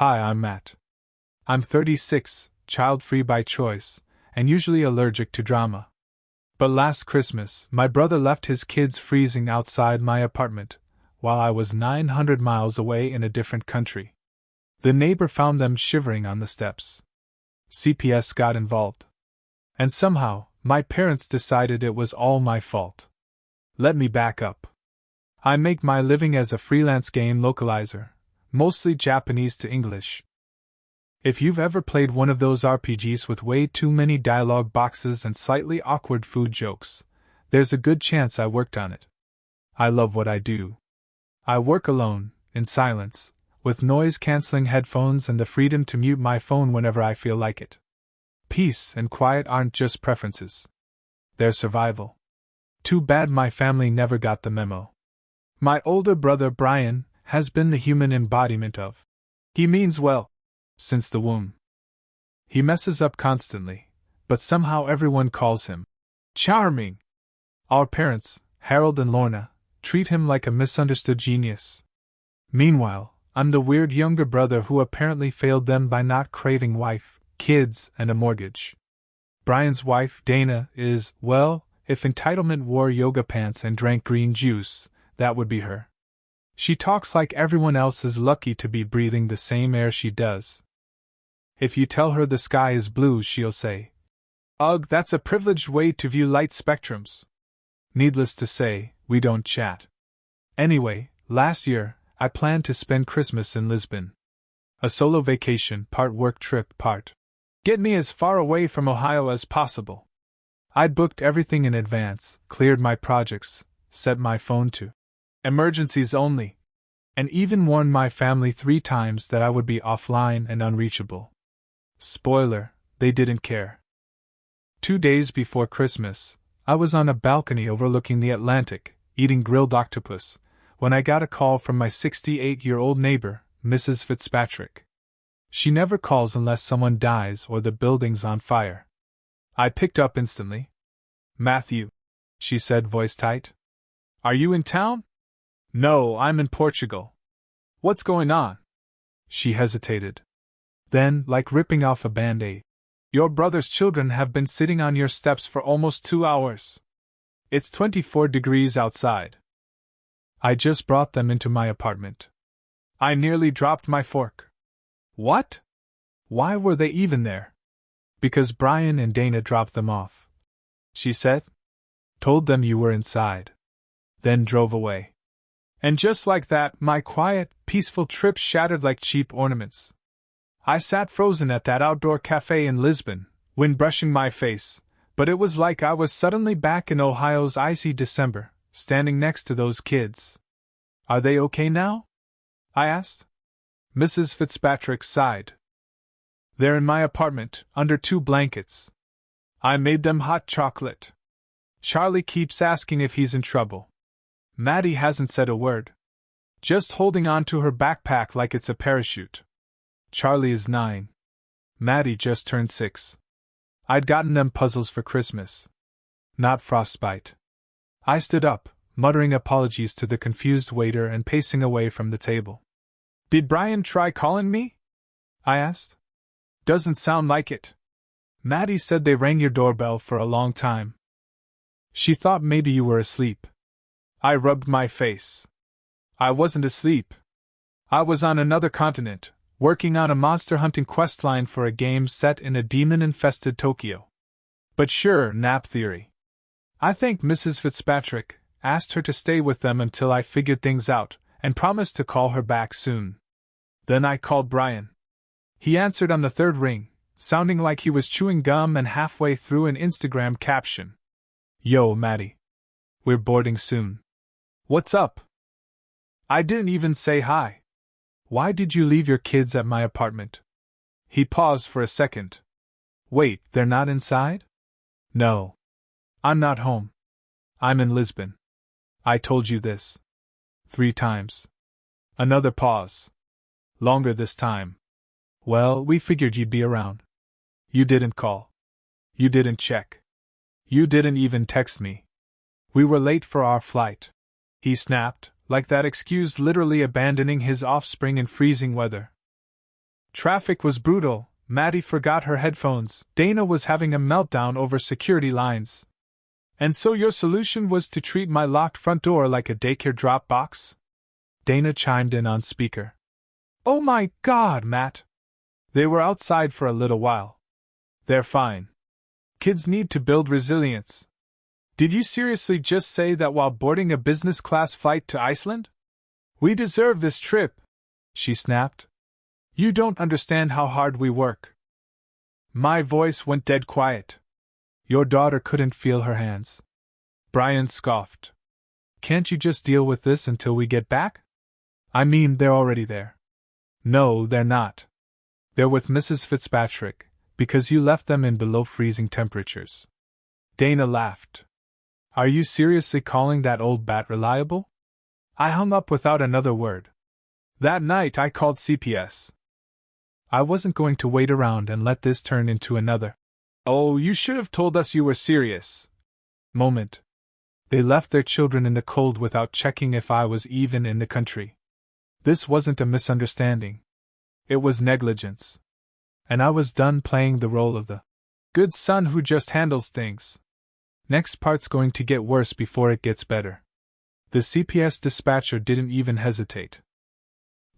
Hi, I'm Matt. I'm 36, child-free by choice, and usually allergic to drama. But last Christmas, my brother left his kids freezing outside my apartment, while I was 900 miles away in a different country. The neighbor found them shivering on the steps. CPS got involved. And somehow, my parents decided it was all my fault. Let me back up. I make my living as a freelance game localizer, mostly Japanese to English. If you've ever played one of those RPGs with way too many dialogue boxes and slightly awkward food jokes, there's a good chance I worked on it. I love what I do. I work alone, in silence, with noise-canceling headphones and the freedom to mute my phone whenever I feel like it. Peace and quiet aren't just preferences. They're survival. Too bad my family never got the memo. My older brother Brian has been the human embodiment of. He means well, since the womb. He messes up constantly, but somehow everyone calls him charming. Our parents, Harold and Lorna, treat him like a misunderstood genius. Meanwhile, I'm the weird younger brother who apparently failed them by not craving wife, kids, and a mortgage. Brian's wife, Dana, is, well, if entitlement wore yoga pants and drank green juice, that would be her. She talks like everyone else is lucky to be breathing the same air she does. If you tell her the sky is blue, she'll say, "Ugh, that's a privileged way to view light spectrums." Needless to say, we don't chat. Anyway, last year, I planned to spend Christmas in Lisbon. A solo vacation, part work trip, part get me as far away from Ohio as possible. I'd booked everything in advance, cleared my projects, set my phone to emergencies only, and even warned my family 3 times that I would be offline and unreachable. Spoiler, they didn't care. 2 days before Christmas, I was on a balcony overlooking the Atlantic, eating grilled octopus, when I got a call from my 68-year-old neighbor, Mrs. Fitzpatrick. She never calls unless someone dies or the building's on fire. I picked up instantly. "Matthew," she said, voice tight. "Are you in town?" "No, I'm in Portugal." "What's going on?" She hesitated. Then, like ripping off a Band-Aid, "Your brother's children have been sitting on your steps for almost 2 hours. It's 24 degrees outside. I just brought them into my apartment." I nearly dropped my fork. "What? Why were they even there?" "Because Brian and Dana dropped them off," she said. "Told them you were inside. Then drove away." And just like that, my quiet, peaceful trip shattered like cheap ornaments. I sat frozen at that outdoor cafe in Lisbon, wind brushing my face, but it was like I was suddenly back in Ohio's icy December, standing next to those kids. "Are they okay now?" I asked. Mrs. Fitzpatrick sighed. "They're in my apartment, under 2 blankets. I made them hot chocolate. Charlie keeps asking if he's in trouble. Maddie hasn't said a word. Just holding on to her backpack like it's a parachute. Charlie is 9. Maddie just turned 6. I'd gotten them puzzles for Christmas. Not frostbite." I stood up, muttering apologies to the confused waiter and pacing away from the table. "Did Brian try calling me?" I asked. "Doesn't sound like it. Maddie said they rang your doorbell for a long time. She thought maybe you were asleep." I rubbed my face. I wasn't asleep. I was on another continent, working on a monster-hunting questline for a game set in a demon-infested Tokyo. But sure, nap theory. I thanked Mrs. Fitzpatrick, asked her to stay with them until I figured things out, and promised to call her back soon. Then I called Brian. He answered on the 3rd ring, sounding like he was chewing gum and halfway through an Instagram caption. "Yo, Maddie. We're boarding soon. What's up?" I didn't even say hi. "Why did you leave your kids at my apartment?" He paused for a second. "Wait, they're not inside?" "No. I'm not home. I'm in Lisbon. I told you this 3 times. Another pause. Longer this time. "Well, we figured you'd be around. You didn't call. You didn't check. You didn't even text me. We were late for our flight," he snapped, like that excuse literally abandoning his offspring in freezing weather. Traffic was brutal. Maddie forgot her headphones. Dana was having a meltdown over security lines. And so your solution was to treat my locked front door like a daycare drop box? Dana chimed in on speaker. Oh my God, Matt! They were outside for a little while. They're fine. Kids need to build resilience. Did you seriously just say that while boarding a business-class flight to Iceland? We deserve this trip, she snapped. You don't understand how hard we work. My voice went dead quiet. Your daughter couldn't feel her hands. Brian scoffed. Can't you just deal with this until we get back? I mean, they're already there. No, they're not. They're with Mrs. Fitzpatrick, because you left them in below freezing temperatures. Dana laughed. Are you seriously calling that old bat reliable? I hung up without another word. That night I called CPS. I wasn't going to wait around and let this turn into another. Oh, you should have told us you were serious. Moment. They left their children in the cold without checking if I was even in the country. This wasn't a misunderstanding. It was negligence. And I was done playing the role of the good son who just handles things. Next part's going to get worse before it gets better. The CPS dispatcher didn't even hesitate.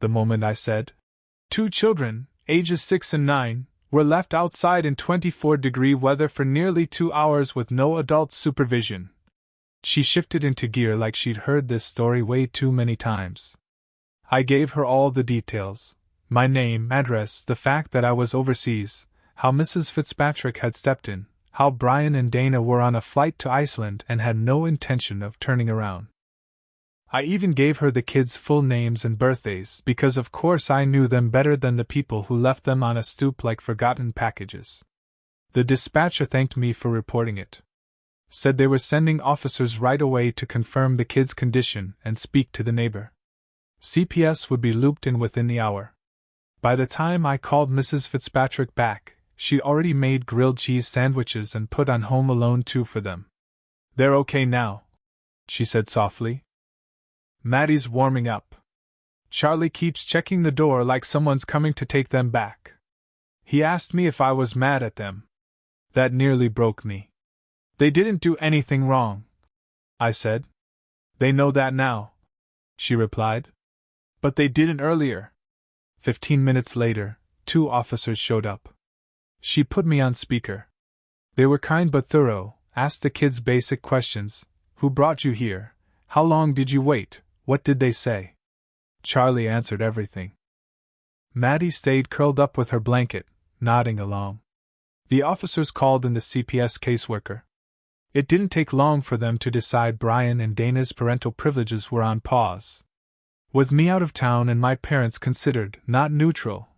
The moment I said, 2 children, ages 6 and 9, were left outside in 24-degree weather for nearly 2 hours with no adult supervision. She shifted into gear like she'd heard this story way too many times. I gave her all the details, my name, address, the fact that I was overseas, how Mrs. Fitzpatrick had stepped in, how Brian and Dana were on a flight to Iceland and had no intention of turning around. I even gave her the kids' full names and birthdays because of course I knew them better than the people who left them on a stoop like forgotten packages. The dispatcher thanked me for reporting it. Said they were sending officers right away to confirm the kids' condition and speak to the neighbor. CPS would be looped in within the hour. By the time I called Mrs. Fitzpatrick back, she'd already made grilled cheese sandwiches and put on Home Alone 2 for them. They're okay now, she said softly. Maddie's warming up. Charlie keeps checking the door like someone's coming to take them back. He asked me if I was mad at them. That nearly broke me. They didn't do anything wrong, I said. They know that now, she replied. But they didn't earlier. 15 minutes later, 2 officers showed up. She put me on speaker. They were kind but thorough, asked the kids basic questions. Who brought you here? How long did you wait? What did they say? Charlie answered everything. Maddie stayed curled up with her blanket, nodding along. The officers called in the CPS caseworker. It didn't take long for them to decide Brian and Dana's parental privileges were on pause. With me out of town and my parents considered not neutral,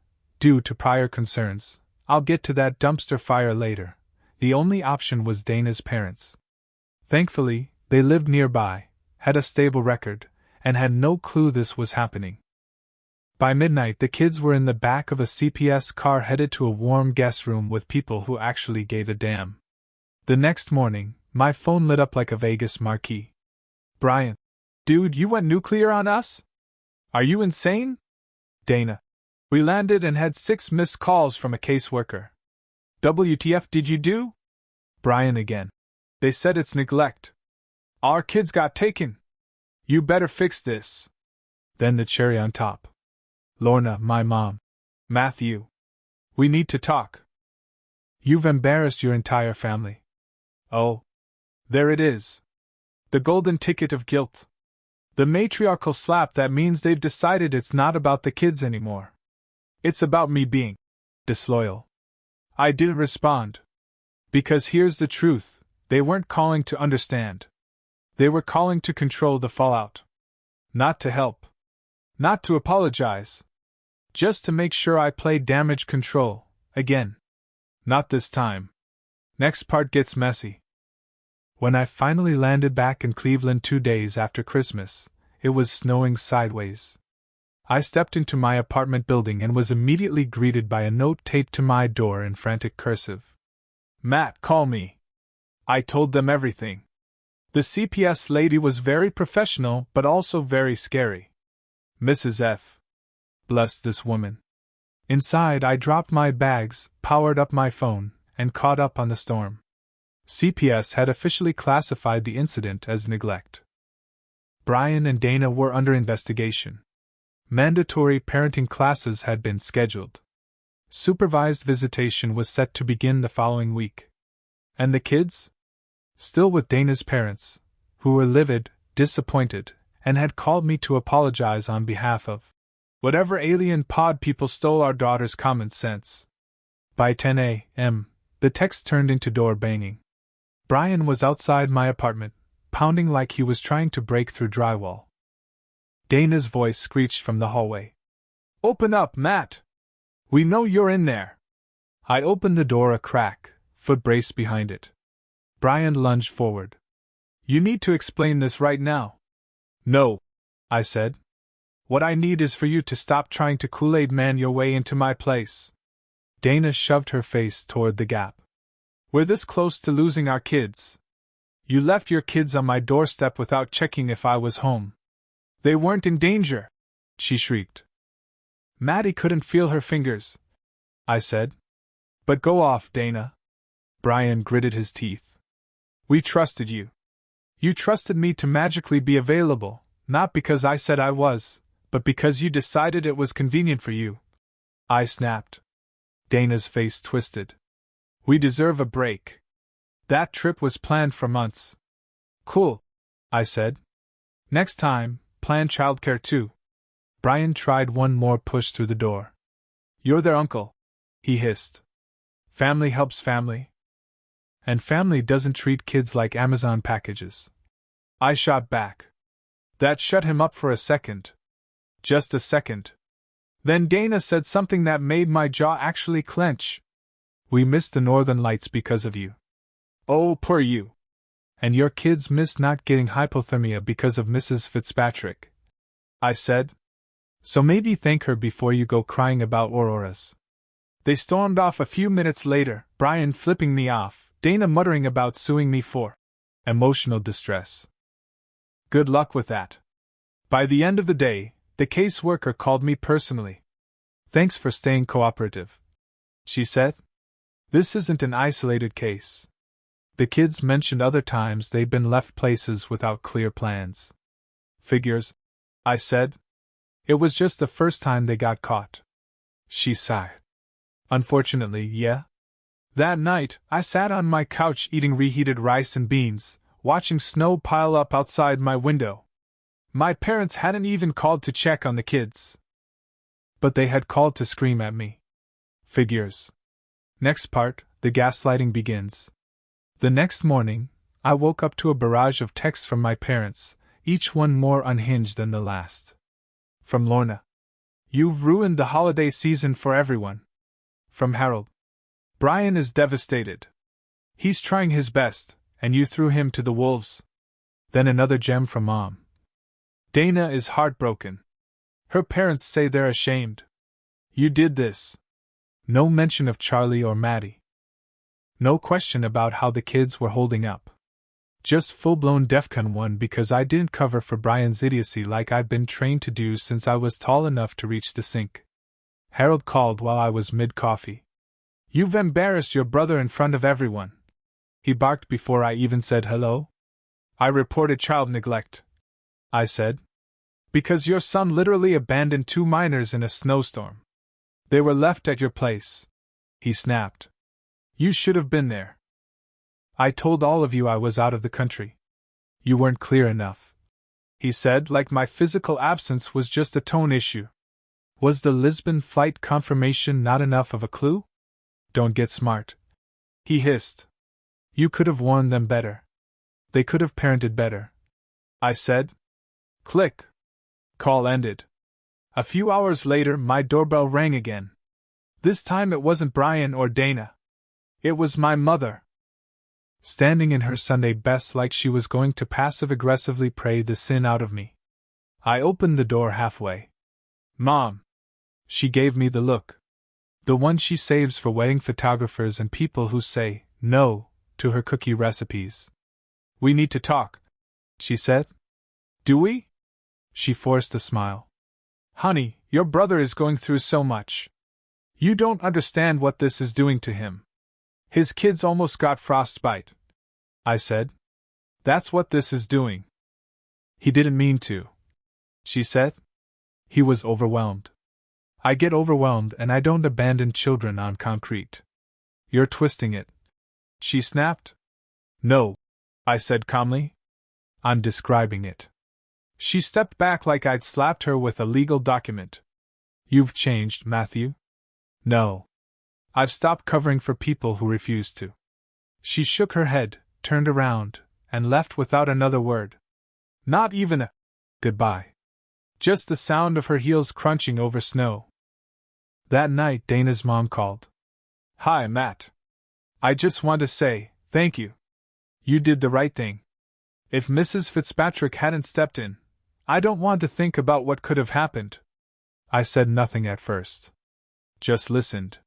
due to prior concerns, I'll get to that dumpster fire later, the only option was Dana's parents. Thankfully, they lived nearby, had a stable record, and had no clue this was happening. By midnight, the kids were in the back of a CPS car headed to a warm guest room with people who actually gave a damn. The next morning, my phone lit up like a Vegas marquee. Brian. Dude, you went nuclear on us? Are you insane? Dana. We landed and had 6 missed calls from a caseworker. WTF did you do? Brian again. They said it's neglect. Our kids got taken. You better fix this. Then the cherry on top. Lorna, my mom. Matthew. We need to talk. You've embarrassed your entire family. Oh. There it is. The golden ticket of guilt. The matriarchal slap that means they've decided it's not about the kids anymore. It's about me being disloyal. I didn't respond. Because here's the truth, they weren't calling to understand. They were calling to control the fallout. Not to help. Not to apologize. Just to make sure I played damage control, again. Not this time. Next part gets messy. When I finally landed back in Cleveland 2 days after Christmas, it was snowing sideways. I stepped into my apartment building and was immediately greeted by a note taped to my door in frantic cursive. Matt, call me. I told them everything. The CPS lady was very professional but also very scary. Mrs. F. Bless this woman. Inside, I dropped my bags, powered up my phone, and caught up on the storm. CPS had officially classified the incident as neglect. Brian and Dana were under investigation. Mandatory parenting classes had been scheduled. Supervised visitation was set to begin the following week. And the kids? Still with Dana's parents, who were livid, disappointed, and had called me to apologize on behalf of whatever alien pod people stole our daughter's common sense. By 10 a.m., the text turned into door banging. Brian was outside my apartment, pounding like he was trying to break through drywall. Dana's voice screeched from the hallway. "Open up, Matt! We know you're in there!" I opened the door a crack, foot braced behind it. Brian lunged forward. "You need to explain this right now." "No," I said. "What I need is for you to stop trying to Kool-Aid man your way into my place." Dana shoved her face toward the gap. "We're this close to losing our kids. You left your kids on my doorstep without checking if I was home. They weren't in danger," she shrieked. "Maddie couldn't feel her fingers," I said. "But go off, Dana." Brian gritted his teeth. "We trusted you. You trusted me to magically be available, not because I said I was, but because you decided it was convenient for you." I snapped. Dana's face twisted. "We deserve a break. That trip was planned for months." "Cool," I said. "Next time, plan childcare too." Brian tried one more push through the door. "You're their uncle," he hissed. "Family helps family. And family doesn't treat kids like Amazon packages." I shot back. That shut him up for a second. Just a second. Then Dana said something that made my jaw actually clench. "We missed the northern lights because of you." "Oh, poor you. And your kids missed not getting hypothermia because of Mrs. Fitzpatrick," I said. "So maybe thank her before you go crying about auroras." They stormed off a few minutes later, Brian flipping me off, Dana muttering about suing me for emotional distress. Good luck with that. By the end of the day, the caseworker called me personally. "Thanks for staying cooperative," she said. "This isn't an isolated case. The kids mentioned other times they'd been left places without clear plans." "Figures," I said. "It was just the first time they got caught." She sighed. "Unfortunately, yeah." That night, I sat on my couch eating reheated rice and beans, watching snow pile up outside my window. My parents hadn't even called to check on the kids. But they had called to scream at me. Figures. Next part, the gaslighting begins. The next morning, I woke up to a barrage of texts from my parents, each one more unhinged than the last. From Lorna. "You've ruined the holiday season for everyone." From Harold. "Brian is devastated. He's trying his best, and you threw him to the wolves." Then another gem from Mom. "Dana is heartbroken. Her parents say they're ashamed. You did this." No mention of Charlie or Maddie. No question about how the kids were holding up. Just full-blown DEFCON 1 because I didn't cover for Brian's idiocy like I'd been trained to do since I was tall enough to reach the sink. Harold called while I was mid-coffee. "You've embarrassed your brother in front of everyone," he barked before I even said hello. "I reported child neglect," I said. "Because your son literally abandoned 2 minors in a snowstorm. They were left at your place," he snapped. "You should have been there. I told all of you I was out of the country. You weren't clear enough," he said, like my physical absence was just a tone issue. Was the Lisbon flight confirmation not enough of a clue? "Don't get smart," he hissed. "You could have warned them better. They could have parented better," I said. Click. Call ended. A few hours later, my doorbell rang again. This time it wasn't Brian or Dana. It was my mother. Standing in her Sunday best like she was going to passive-aggressively pray the sin out of me. I opened the door halfway. "Mom." She gave me the look. The one she saves for wedding photographers and people who say no to her cookie recipes. "We need to talk," she said. "Do we?" She forced a smile. "Honey, your brother is going through so much. You don't understand what this is doing to him. His kids almost got frostbite, I said. That's what this is doing. He didn't mean to, she said. He was overwhelmed. I get overwhelmed and I don't abandon children on concrete. You're twisting it, she snapped. No, I said calmly. I'm describing it. She stepped back like I'd slapped her with a legal document. You've changed, Matthew. No. I've stopped covering for people who refuse to. She shook her head, turned around, and left without another word. Not even a goodbye. Just the sound of her heels crunching over snow. That night, Dana's mom called. Hi, Matt. I just want to say, thank you. You did the right thing. If Mrs. Fitzpatrick hadn't stepped in, I don't want to think about what could have happened. I said nothing at first. Just listened.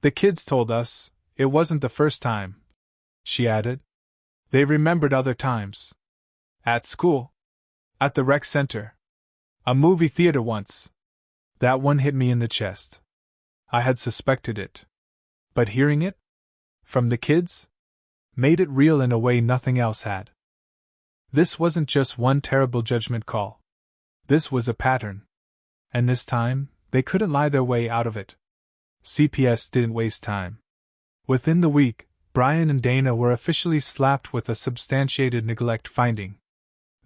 The kids told us it wasn't the first time, she added. They remembered other times. At school. At the rec center. A movie theater once. That one hit me in the chest. I had suspected it. But hearing it? From the kids? Made it real in a way nothing else had. This wasn't just one terrible judgment call. This was a pattern. And this time, they couldn't lie their way out of it. CPS didn't waste time. Within the week, Brian and Dana were officially slapped with a substantiated neglect finding.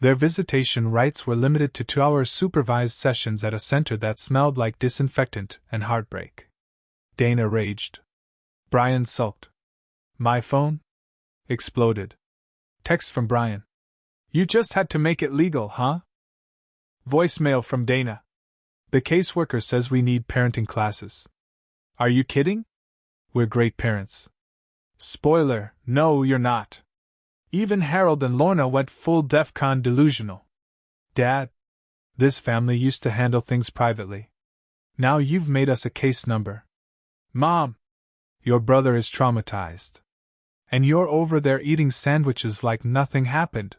Their visitation rights were limited to 2-hour supervised sessions at a center that smelled like disinfectant and heartbreak. Dana raged. Brian sulked. My phone? Exploded. Text from Brian. You just had to make it legal, huh? Voicemail from Dana. The caseworker says we need parenting classes. Are you kidding? We're great parents. Spoiler, no, you're not. Even Harold and Lorna went full DEFCON delusional. Dad, this family used to handle things privately. Now you've made us a case number. Mom, your brother is traumatized. And you're over there eating sandwiches like nothing happened.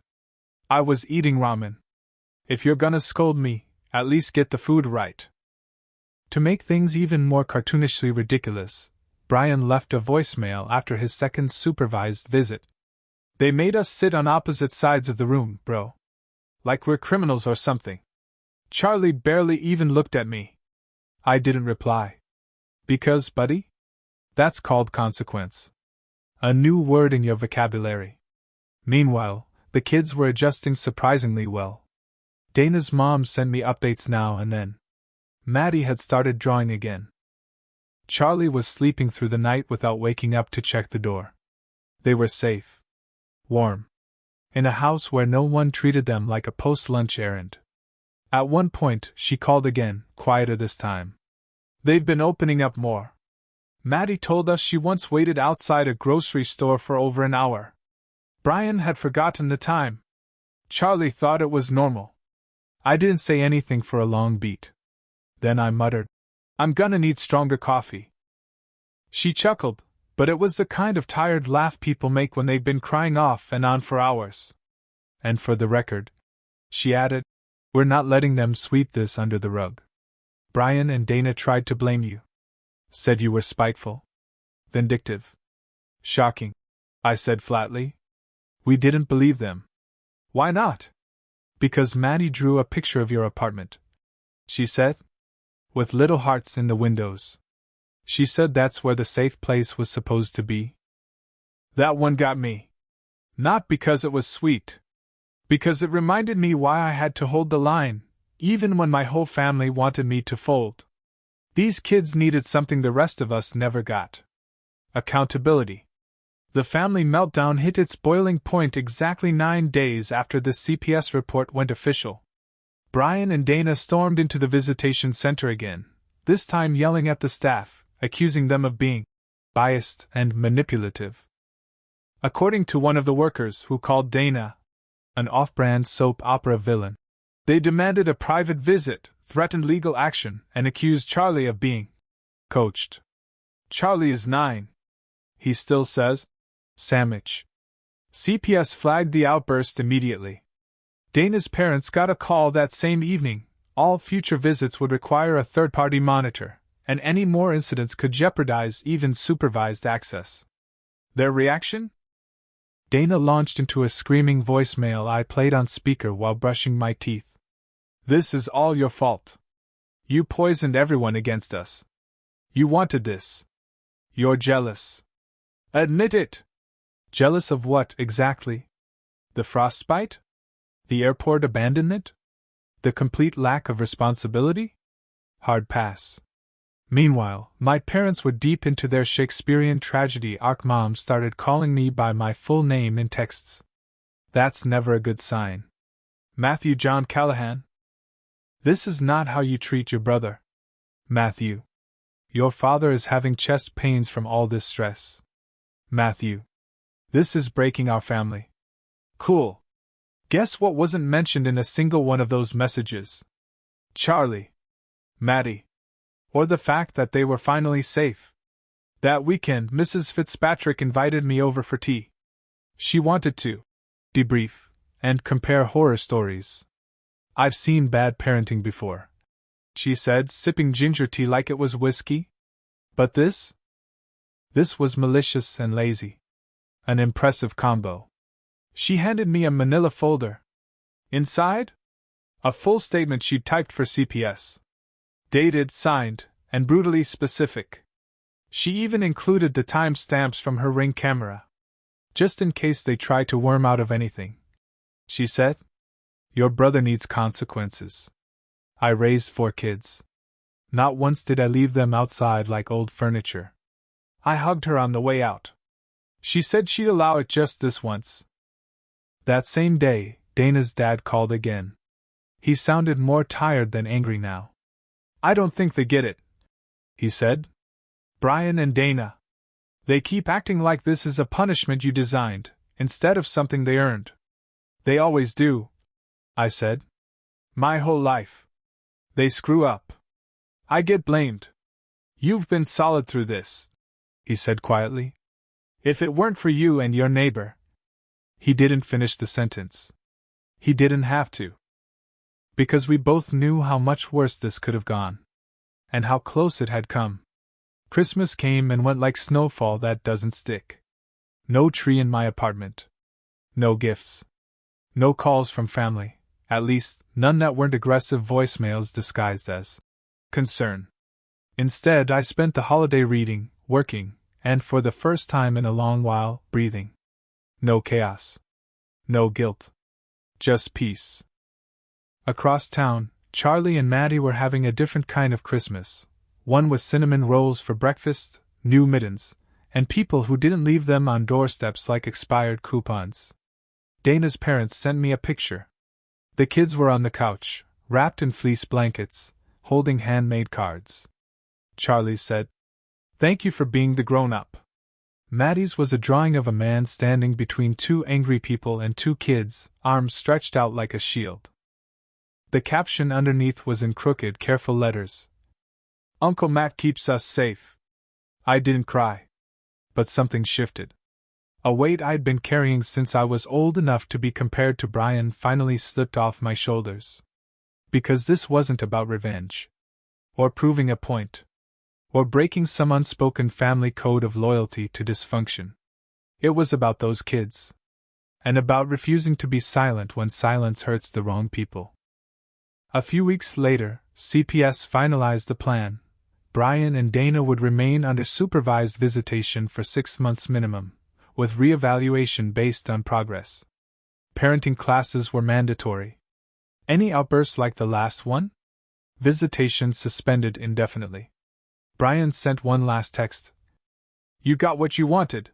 I was eating ramen. If you're gonna scold me, at least get the food right. To make things even more cartoonishly ridiculous, Brian left a voicemail after his second supervised visit. They made us sit on opposite sides of the room, bro. Like we're criminals or something. Charlie barely even looked at me. I didn't reply. Because, buddy? That's called consequence. A new word in your vocabulary. Meanwhile, the kids were adjusting surprisingly well. Dana's mom sent me updates now and then. Maddie had started drawing again. Charlie was sleeping through the night without waking up to check the door. They were safe. Warm. In a house where no one treated them like a post-lunch errand. At one point, she called again, quieter this time. They've been opening up more. Maddie told us she once waited outside a grocery store for over an hour. Brian had forgotten the time. Charlie thought it was normal. I didn't say anything for a long beat. Then I muttered, I'm gonna need stronger coffee. She chuckled, but it was the kind of tired laugh people make when they've been crying off and on for hours. And for the record, she added, we're not letting them sweep this under the rug. Brian and Dana tried to blame you. Said you were spiteful. Vindictive. Shocking, I said flatly. We didn't believe them. Why not? Because Maddie drew a picture of your apartment, she said. With little hearts in the windows. She said that's where the safe place was supposed to be. That one got me. Not because it was sweet. Because it reminded me why I had to hold the line, even when my whole family wanted me to fold. These kids needed something the rest of us never got. Accountability. The family meltdown hit its boiling point exactly 9 days after the CPS report went official. Brian and Dana stormed into the visitation center again, this time yelling at the staff, accusing them of being biased and manipulative. According to one of the workers who called Dana an off-brand soap opera villain, they demanded a private visit, threatened legal action, and accused Charlie of being coached. Charlie is 9. He still says, sandwich. CPS flagged the outburst immediately. Dana's parents got a call that same evening. All future visits would require a third-party monitor, and any more incidents could jeopardize even supervised access. Their reaction? Dana launched into a screaming voicemail I played on speaker while brushing my teeth. This is all your fault. You poisoned everyone against us. You wanted this. You're jealous. Admit it. Jealous of what, exactly? The frostbite? The airport abandonment? The complete lack of responsibility? Hard pass. Meanwhile, my parents were deep into their Shakespearean tragedy arc. Mom started calling me by my full name in texts. That's never a good sign. Matthew John Callahan? This is not how you treat your brother. Matthew. Your father is having chest pains from all this stress. Matthew. This is breaking our family. Cool. Guess what wasn't mentioned in a single one of those messages? Charlie. Maddie. Or the fact that they were finally safe. That weekend, Mrs. Fitzpatrick invited me over for tea. She wanted to debrief and compare horror stories. I've seen bad parenting before, she said, sipping ginger tea like it was whiskey. But this? This was malicious and lazy. An impressive combo. She handed me a manila folder. Inside? A full statement she'd typed for CPS. Dated, signed, and brutally specific. She even included the timestamps from her Ring camera. Just in case they tried to worm out of anything. She said, your brother needs consequences. I raised 4 kids. Not once did I leave them outside like old furniture. I hugged her on the way out. She said she'd allow it just this once. That same day, Dana's dad called again. He sounded more tired than angry now. I don't think they get it, he said. Brian and Dana. They keep acting like this is a punishment you designed, instead of something they earned. They always do, I said. My whole life. They screw up. I get blamed. You've been solid through this, he said quietly. If it weren't for you and your neighbor. He didn't finish the sentence. He didn't have to. Because we both knew how much worse this could have gone. And how close it had come. Christmas came and went like snowfall that doesn't stick. No tree in my apartment. No gifts. No calls from family, at least none that weren't aggressive voicemails disguised as concern. Instead, I spent the holiday reading, working, and for the first time in a long while, breathing. No chaos. No guilt. Just peace. Across town, Charlie and Maddie were having a different kind of Christmas, one with cinnamon rolls for breakfast, new mittens, and people who didn't leave them on doorsteps like expired coupons. Dana's parents sent me a picture. The kids were on the couch, wrapped in fleece blankets, holding handmade cards. Charlie said, "Thank you for being the grown-up." Maddie's was a drawing of a man standing between 2 angry people and 2 kids, arms stretched out like a shield. The caption underneath was in crooked, careful letters. Uncle Matt keeps us safe. I didn't cry. But something shifted. A weight I'd been carrying since I was old enough to be compared to Brian finally slipped off my shoulders. Because this wasn't about revenge. Or proving a point. Or breaking some unspoken family code of loyalty to dysfunction. It was about those kids. And about refusing to be silent when silence hurts the wrong people. A few weeks later, CPS finalized the plan. Brian and Dana would remain under supervised visitation for 6 months minimum, with reevaluation based on progress. Parenting classes were mandatory. Any outbursts like the last one? Visitation suspended indefinitely. Brian sent one last text. "You got what you wanted.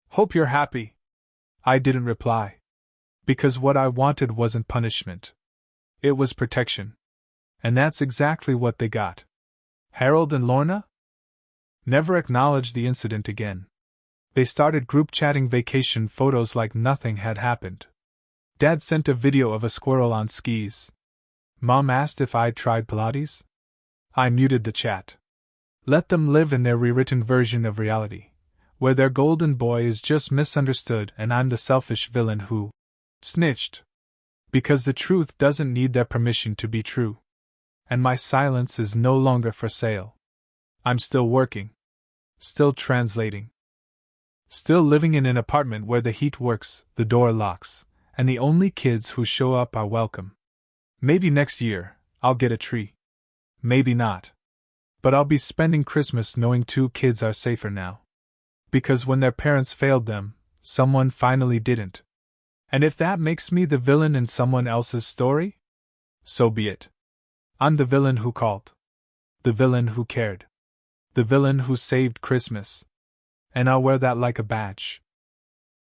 Hope you're happy." I didn't reply. Because what I wanted wasn't punishment. It was protection. And that's exactly what they got. Harold and Lorna? Never acknowledged the incident again. They started group chatting vacation photos like nothing had happened. Dad sent a video of a squirrel on skis. Mom asked if I'd tried Pilates. I muted the chat. Let them live in their rewritten version of reality, where their golden boy is just misunderstood and I'm the selfish villain who snitched. Because the truth doesn't need their permission to be true. And my silence is no longer for sale. I'm still working. Still translating. Still living in an apartment where the heat works, the door locks, and the only kids who show up are welcome. Maybe next year, I'll get a tree. Maybe not. But I'll be spending Christmas knowing 2 kids are safer now. Because when their parents failed them, someone finally didn't. And if that makes me the villain in someone else's story? So be it. I'm the villain who called. The villain who cared. The villain who saved Christmas. And I'll wear that like a badge.